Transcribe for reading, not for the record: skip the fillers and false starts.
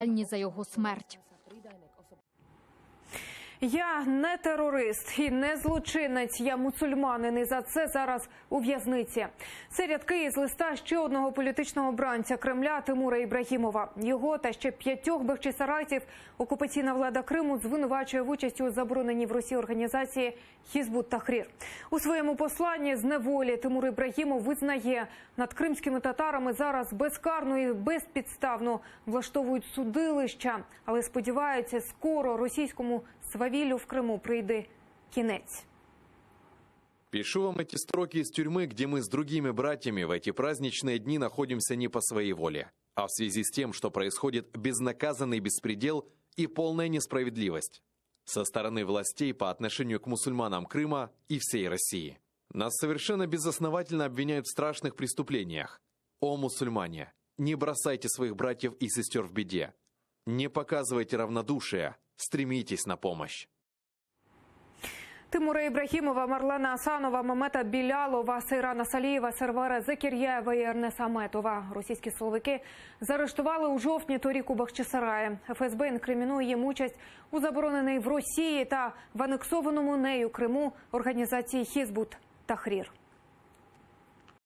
за його смерть. Я не терорист і не злочинець, я мусульманин, і за це зараз у в'язниці. Це рядки із листа ще одного політичного обранця Кремля Тимура Ібрагімова. Його та ще 5 бахчисарайців окупаційна влада Криму звинувачує в участі у забороненій в Росії організації Хізбут Тахрір. У своєму посланні з неволі Тимур Ібрагімов визнає, над кримськими татарами зараз безкарно і безпідставно влаштовують судилища, але сподіваються, скоро російському свавіллю в Крыму прийде кінець. Пишу вам эти строки из тюрьмы, где мы с другими братьями в эти праздничные дни находимся не по своей воле, а в связи с тем, что происходит безнаказанный беспредел и полная несправедливость со стороны властей по отношению к мусульманам Крыма и всей России. Нас совершенно безосновательно обвиняют в страшных преступлениях. О, мусульмане, не бросайте своих братьев и сестер в беде. Не показывайте равнодушия, стремитесь на помощь. Тимура Ібрагімова, Марлена Асанова, Мамета Білялова, Сейрана Салієва, Сервера Закір'яєва і Ернеса Аметова. Російські силовики заарештували у жовтні торік у Бахчисараї. ФСБ інкримінує їм участь у забороненій в Росії та в анексованому нею Криму організації Хізбут Тахрір.